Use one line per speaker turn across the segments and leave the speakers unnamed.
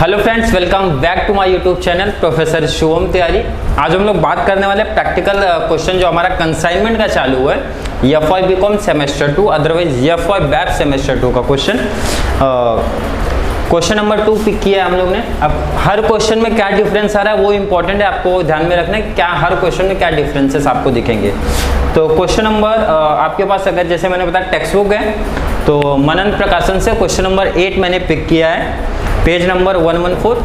Hello friends, welcome back to my YouTube channel professor Shubham तैयारी। आज हम लोग बात करने वाले प्रैक्टिकल क्वेश्चन जो हमारा कंसाइनमेंट का चालू हुआ है FY BCom semester 2 otherwise FY back semester 2 का क्वेश्चन नंबर 2 पिक किया है हम लोग ने। अब हर क्वेश्चन में क्या डिफरेंस आ रहा है वो इंपॉर्टेंट है, आपको ध्यान में रखना है क्या हर क्वेश्चन में क्या डिफरेंसेस आपको दिखेंगे। तो क्वेश्चन नंबर आपके पास अगर जैसे मैंने बताया टेक्स्ट बुक है तो मनन प्रकाशन से क्वेश्चन नंबर 8 मैंने पिक किया है, पेज नंबर 114,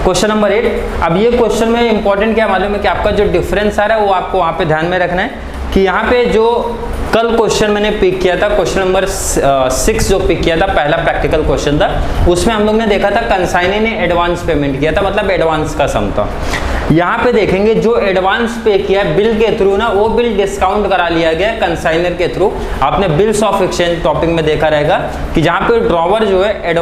क्वेश्चन नंबर 8। अब ये क्वेश्चन में इंपॉर्टेंट क्या मालूम है कि आपका जो डिफरेंस आ रहा है वो आपको वहाँ पे ध्यान में रखना है कि यहाँ पे जो कल क्वेश्चन मैंने पिक किया था, क्वेश्चन नंबर 6 जो पिक किया था, पहला प्रैक्टिकल क्वेश्चन था, उसमें हम लोग ने देखा था कंसाइनी ने एडवांस पेमेंट किया था, मतलब एडवांस का सम था। यहाँ पे देखेंगे जो एडवांस पे किया बिल के थ्रू ना, वो बिल डिस्काउंट करा लिया गया कंसाइनर के थ्रू। आपने बिल्स ऑफ एक्सचेंज टॉपिक में देखा रहेगा कि जहाँ पे ड्रॉवर जो है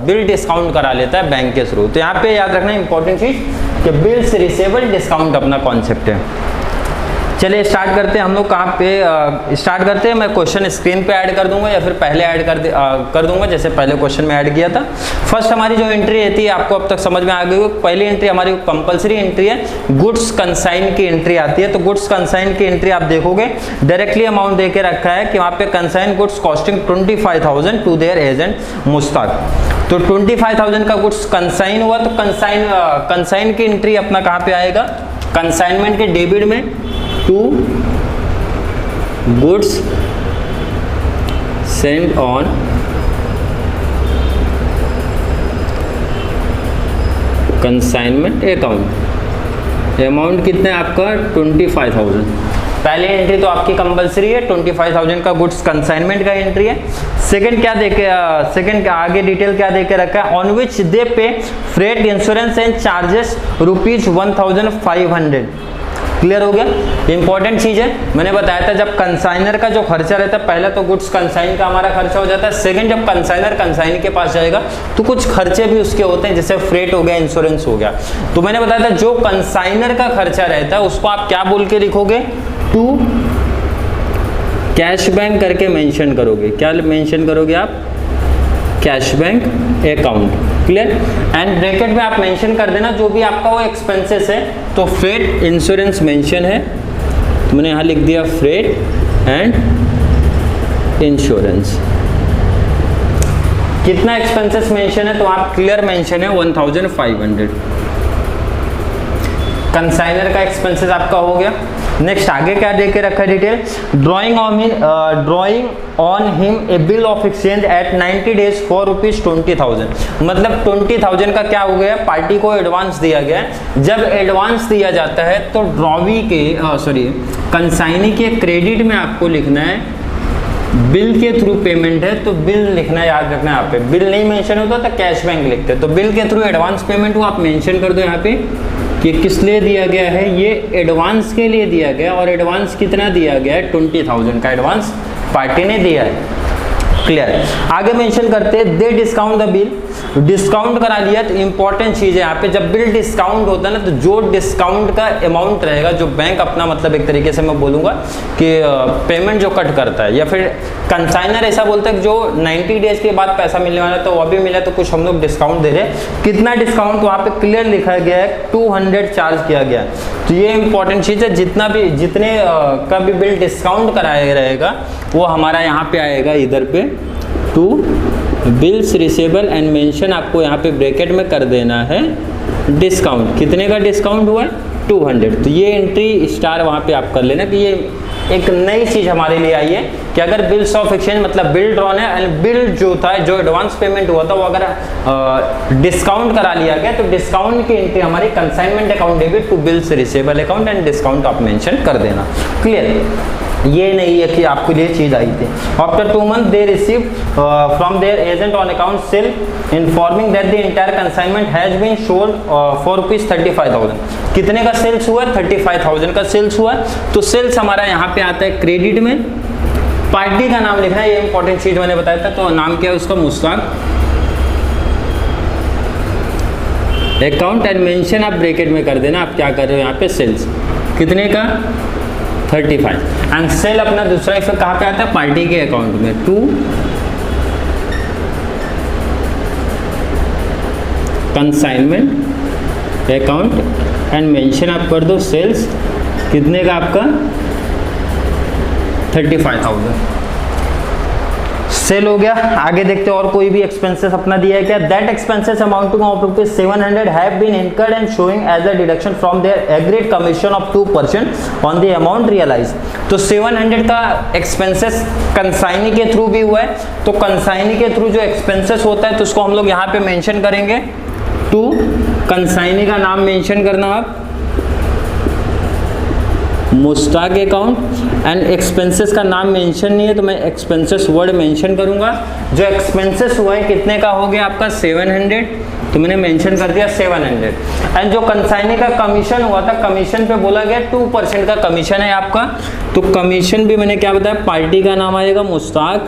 बिल डिस्काउंट करा लेता है बैंक के थ्रू। तो यहाँ पे याद रखना इंपॉर्टेंट चीज कि बिल्स रिसीवेबल डिस्काउंट अपना कॉन्सेप्ट है। चलिए स्टार्ट करते हैं। हम लोग कहाँ पे स्टार्ट करते हैं, मैं क्वेश्चन स्क्रीन पे ऐड कर दूंगा या फिर पहले ऐड कर दूंगा जैसे पहले क्वेश्चन में ऐड किया था। फर्स्ट हमारी जो एंट्री रहती है आपको अब तक समझ में आ गई हो, पहली एंट्री हमारी कंपलसरी एंट्री है, गुड्स कंसाइन की एंट्री आती है। तो गुड्स कंसाइन की एंट्री आप देखोगे डायरेक्टली अमाउंट दे के रखा है कि वहाँ पे consign goods costing 25,000 to their agent Mushtaq. तो 25,000 का गुड्स कंसाइन हुआ तो कंसाइन की एंट्री अपना कहाँ पे आएगा, कंसाइनमेंट के डेबिट में to goods send on consignment account. Amount कितना है आपका 25,000। पहले एंट्री तो आपकी कंपलसरी है, 25,000 का गुड्स कंसाइनमेंट का एंट्री है। सेकंड क्या देके सेकंड आगे डिटेल क्या देके रखा है, ऑन विच दे पे freight insurance and charges ₹1,500। Clear हो गया। इंपॉर्टेंट चीज है, मैंने बताया था जब कंसाइनर का जो खर्चा रहता है, पहला तो गुड्स कंसाइन का हमारा खर्चा हो जाता है, सेकंड जब कंसाइनर कंसाइन के पास जाएगा तो कुछ खर्चे भी उसके होते हैं जैसे फ्रेट हो गया, इंश्योरेंस हो गया। तो मैंने बताया था जो कंसाइनर का खर्चा रहता है उसको आप क्या बोल के लिखोगे, टू कैश बैंक करके मेंशन करोगे। क्या मेंशन करोगे आप, cash bank account. Clear. And bracket में आप मेंशन कर देना जो भी आपका वो एक्सपेंसेस है। तो फ्रेट इंश्योरेंस मेंशन है तो मैंने यहाँ लिख दिया फ्रेट एंड इंश्योरेंस। कितना एक्सपेंसेस मेंशन है तो आप क्लियर मेंशन है 1,500। कंसाइनर का एक्सपेंसेस आपका हो गया। नेक्स्ट आगे क्या दे के रखा है detail, drawing on him a bill of exchange at 90 days for ₹20,000। मतलब 20,000 का क्या हो गया, पार्टी को एडवांस दिया गया है। जब एडवांस दिया जाता है तो कंसाइनी के क्रेडिट में आपको लिखना है बिल के थ्रू पेमेंट है तो बिल लिखना याद रखना है। यहाँ पे बिल नहीं मेंशन होता तो कैश बैंक लिखते, तो बिल के थ्रू एडवांस पेमेंट हो आप मेंशन कर दो यहाँ पे कि किस लिए दिया गया है, ये एडवांस के लिए दिया गया। और एडवांस कितना दिया गया है, 20,000 का एडवांस पार्टी ने दिया है। क्लियर। आगे मेंशन करते हैं दे डिस्काउंट द बिल, डिस्काउंट करा लिया। तो इंपॉर्टेंट चीज है यहाँ पे, जब बिल डिस्काउंट होता है ना तो जो डिस्काउंट का अमाउंट रहेगा जो बैंक अपना मतलब एक तरीके से मैं बोलूंगा कि पेमेंट जो कट करता है, या फिर कंसाइनर ऐसा बोलता है कि जो 90 डेज के बाद पैसा मिलने वाला तो वह भी मिला तो कुछ हम लोग डिस्काउंट दे रहे हैं। कितना डिस्काउंट वहाँ पे क्लियर लिखा गया है, 200 चार्ज किया गया। तो ये इंपॉर्टेंट चीज है, जितने का भी बिल डिस्काउंट कराया रहेगा वो हमारा यहाँ पे आएगा इधर पे to bills receivable and mention आपको यहाँ पे ब्रैकेट में कर देना है डिस्काउंट। कितने का डिस्काउंट हुआ है, 200। तो ये एंट्री स्टार वहाँ पे आप कर लेना कि ये एक नई चीज हमारे लिए आई है कि अगर बिल्स ऑफ एक्सचेंज मतलब बिल ड्रॉन है एंड बिल जो था जो एडवांस पेमेंट हुआ था वो अगर डिस्काउंट करा लिया गया तो डिस्काउंट की एंट्री हमारी consignment account debit to bills receivable account and discount आप मेंशन कर देना। क्लियर। ये नहीं है कि आपको ये चीज आई थी। After 2 months they receive from their agent on account sale informing that the entire consignment has been sold for ₹35,000। कितने का सेल्स हुआ, 35,000 का सेल्स हुआ। तो सेल्स हमारा यहाँ पे आता है क्रेडिट में, पार्टी का नाम लिखना है, ये इंपॉर्टेंट चीज मैंने बताया था। तो नाम क्या है उसका, मुश्ताक अकाउंट एंड मेंशन आप ब्रैकेट में कर देना। आप क्या कर रहे हो यहाँ पे, सेल्स कितने का, 35। एंड सेल अपना दूसरा इफेक्ट कहाँ पे आता है, पार्टी के अकाउंट में, to consignment account and mention आप कर दो सेल्स कितने का आपका 35,000 सेल हो गया। आगे देखते हैं और कोई भी एक्सपेंसेस अपना दिया है क्या। That expenses amounting of rupees 700 have been incurred and showing as a deduction from their agreed commission of 2% on the amount realise. तो 700 का एक्सपेंसेस कंसाइनी के थ्रू भी हुआ है, तो कंसाइनी के थ्रू जो एक्सपेंसेस होता है तो उसको हम लोग यहाँ पे मेंशन करेंगे टू कंसाइनी का नाम मेंशन करना आप मुस्ताक अकाउंट एंड एक्सपेंसेस का नाम मेंशन नहीं है तो मैं एक्सपेंसेस वर्ड मेंशन करूंगा। जो एक्सपेंसेस हुआ है कितने का हो गया आपका 700 तो मैंने मेंशन कर दिया 700 एंड जो कंसाइनी का कमीशन हुआ था कमीशन पे बोला गया 2% का कमीशन है आपका, तो कमीशन भी मैंने क्या बताया पार्टी का नाम आएगा मुस्ताक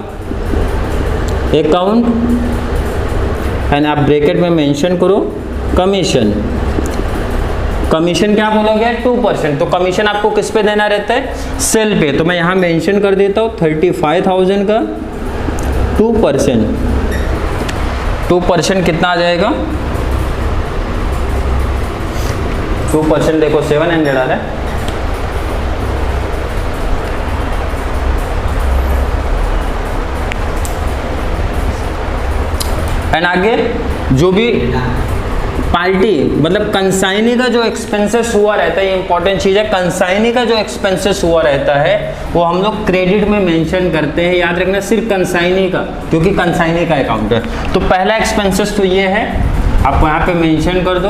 अकाउंट एंड आप ब्रैकेट में मेंशन करो कमीशन। कमीशन क्या बोलोगे 2%, तो कमीशन आपको किस पे देना रहता है सेल पे, तो मैं यहाँ मेंशन कर देता हूँ 35,000 का 2% कितना आ जाएगा 2% देखो 700 आ रहा है। एंड आगे जो भी पार्टी मतलब कंसाइनी का जो एक्सपेंसेस हुआ रहता है, ये इंपॉर्टेंट चीज़ है, कंसाइनी का जो एक्सपेंसेस हुआ रहता है वो हम लोग क्रेडिट में मेंशन करते हैं। याद रखना सिर्फ कंसाइनी का, क्योंकि कंसाइनी का अकाउंट है। तो पहला एक्सपेंसेस तो ये है, आप यहाँ पे मेंशन कर दो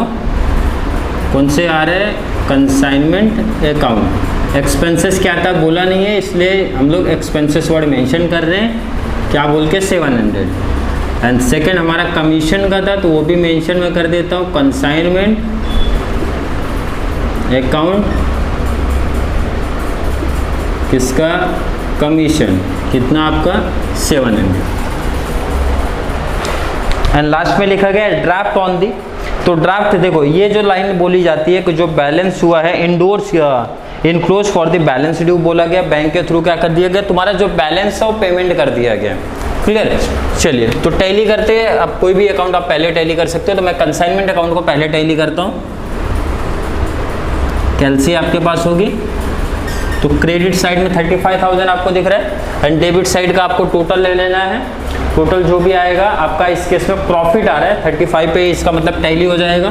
कौन से आ रहे हैं कंसाइनमेंट अकाउंट। एक्सपेंसेस क्या था बोला नहीं है, इसलिए हम लोग एक्सपेंसेस वर्ड मेंशन कर रहे हैं क्या बोल के 700। एंड सेकेंड हमारा कमीशन का था तो वो भी मेंशन में कर देता हूँ कंसाइनमेंट अकाउंट किसका कमीशन कितना आपका 700। एंड लास्ट में लिखा गया ड्राफ्ट ऑन दी, तो ड्राफ्ट देखो ये जो लाइन बोली जाती है कि जो बैलेंस हुआ है endorse enclose for the balance due बोला गया, बैंक के थ्रू क्या कर दिया गया तुम्हारा जो बैलेंस है वो पेमेंट कर दिया गया। क्लियर है। चलिए तो टैली करते हैं। अब कोई भी अकाउंट आप पहले टैली कर सकते हो, तो मैं कंसाइनमेंट अकाउंट को पहले टैली करता हूँ। कैलसी आपके पास होगी तो क्रेडिट साइड में 35,000 आपको दिख रहा है एंड डेबिट साइड का आपको टोटल ले लेना है। टोटल जो भी आएगा आपका इस केस में प्रॉफिट आ रहा है 35 पे, इसका मतलब टैली हो जाएगा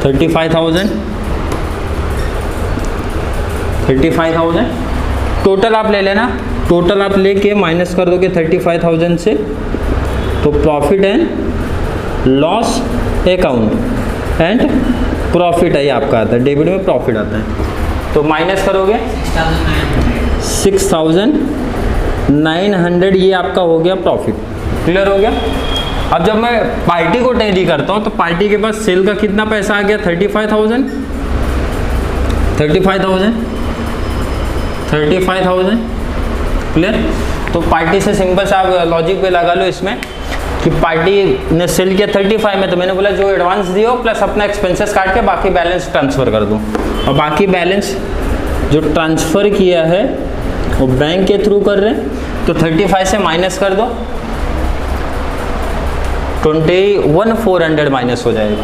35,000 टोटल आप ले लेना। टोटल आप लेके माइनस कर दोगे 35,000 से तो profit and loss account and profit है ये आपका आता है, डेबिट में प्रॉफिट आता है तो माइनस करोगे 6,900 ये आपका हो गया प्रॉफिट। क्लियर हो गया। अब जब मैं पार्टी को टैली करता हूँ तो पार्टी के पास सेल का कितना पैसा आ गया 35,000 क्लियर। तो पार्टी से सिंपल सा आप लॉजिक पे लगा लो इसमें कि पार्टी ने सेल किया 35 में, तो मैंने बोला जो एडवांस दियो प्लस अपना एक्सपेंसेस काट के बाकी बैलेंस ट्रांसफ़र कर दूँ, और बाकी बैलेंस जो ट्रांसफ़र किया है वो बैंक के थ्रू कर रहे हैं तो 35 से माइनस कर दो 21,400 माइनस हो जाएगा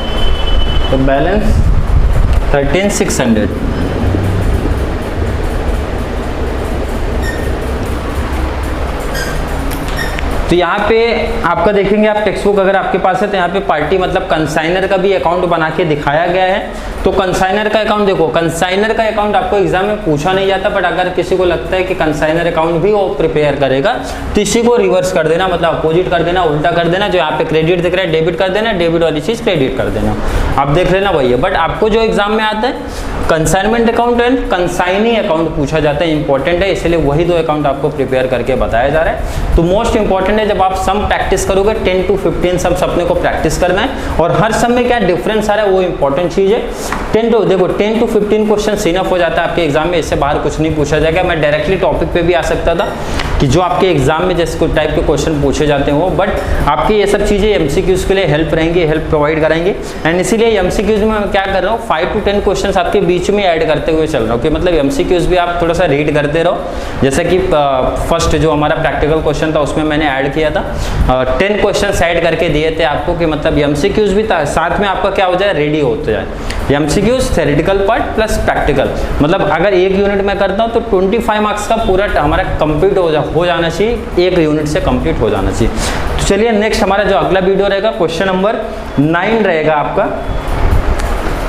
तो बैलेंस 13,600। तो यहाँ पे आपका देखेंगे आप टेक्स्ट बुक अगर आपके पास है तो यहाँ पे पार्टी मतलब कंसाइनर का भी अकाउंट बना के दिखाया गया है। तो कंसाइनर का अकाउंट देखो, कंसाइनर का अकाउंट आपको एग्जाम में पूछा नहीं जाता, बट अगर किसी को लगता है कि कंसाइनर अकाउंट भी वो प्रिपेयर करेगा तो इसी को रिवर्स कर देना, मतलब अपोजिट कर देना, उल्टा कर देना। जो यहाँ पे क्रेडिट दिख रहा है डेबिट कर देना, डेबिट वाली चीज़ क्रेडिट कर देना। आप देख लेना वही है, बट आपको जो एग्जाम में आता है consignment account and consignee account पूछा जाता है, इंपॉर्टेंट है, इसलिए वही दो अकाउंट आपको प्रिपेयर करके बताया जा रहा है। तो मोस्ट इंपॉर्टेंट है जब आप सम प्रैक्टिस करोगे 10 to 15 सम अपने को प्रैक्टिस करना है, और हर सम में क्या डिफरेंस आ रहा है वो इंपॉर्टेंट चीज़ है। 10 to 15 क्वेश्चन इनफ हो जाता है आपके एग्जाम में, इससे बाहर कुछ नहीं पूछा जाएगा। मैं डायरेक्टली टॉपिक पे भी आ सकता था कि जो आपके एग्जाम में जैसे कोई टाइप के क्वेश्चन पूछे जाते हैं वो, बट आपकी ये सब चीज़ें एमसीक्यूज के लिए हेल्प रहेंगी, हेल्प प्रोवाइड कराएंगे। एंड इसीलिए एमसीक्यूज में मैं क्या कर रहा हूँ 5 to 10 क्वेश्चन आपके बीच में ऐड करते हुए चल रहा हूँ कि मतलब एमसीक्यूज भी आप थोड़ा सा रीड करते रहो। जैसे कि फर्स्ट जो हमारा प्रैक्टिकल क्वेश्चन था उसमें मैंने ऐड किया था 10 क्वेश्चन ऐड करके दिए थे आपको कि मतलब एमसीक्यूज भी साथ में आपका क्या हो जाए, रेडी होते जाए। MCQs theoretical part plus practical, मतलब अगर एक यूनिट में करता हूँ तो 25 मार्क्स का पूरा हमारा कंप्लीट हो जाना चाहिए, एक यूनिट से कंप्लीट हो जाना चाहिए। तो चलिए नेक्स्ट हमारा जो अगला वीडियो रहेगा क्वेश्चन नंबर 9 रहेगा आपका।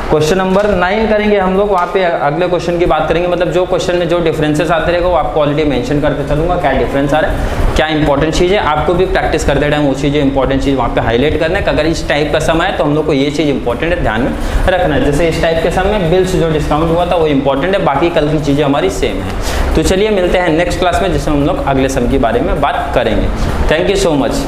क्वेश्चन नंबर 9 करेंगे हम लोग, वहाँ पे अगले क्वेश्चन की बात करेंगे, मतलब जो क्वेश्चन में जो डिफरेंसेस आते रहेगा वो आपको ऑलरेडी मेंशन करके चलूंगा, क्या डिफरेंस आ रहा है, क्या इंपॉर्टेंट चीज़ है। आपको भी प्रैक्टिस करते टाइम वो चीज़ें इंपॉर्टेंट चीज़ वहाँ पे हाईलाइट करना है कि अगर इस टाइप का समय है तो हम लोग को ये चीज़ इंपॉर्टेंट है, ध्यान में रखना है। जैसे इस टाइप के समय बिल्स जो डिस्काउंट हुआ था वो इंपॉर्टेंट है, बाकी कल की चीज़ें हमारी सेम है। तो चलिए मिलते हैं नेक्स्ट क्लास में जिसमें हम लोग अगले सम के बारे में बात करेंगे। Thank you so much.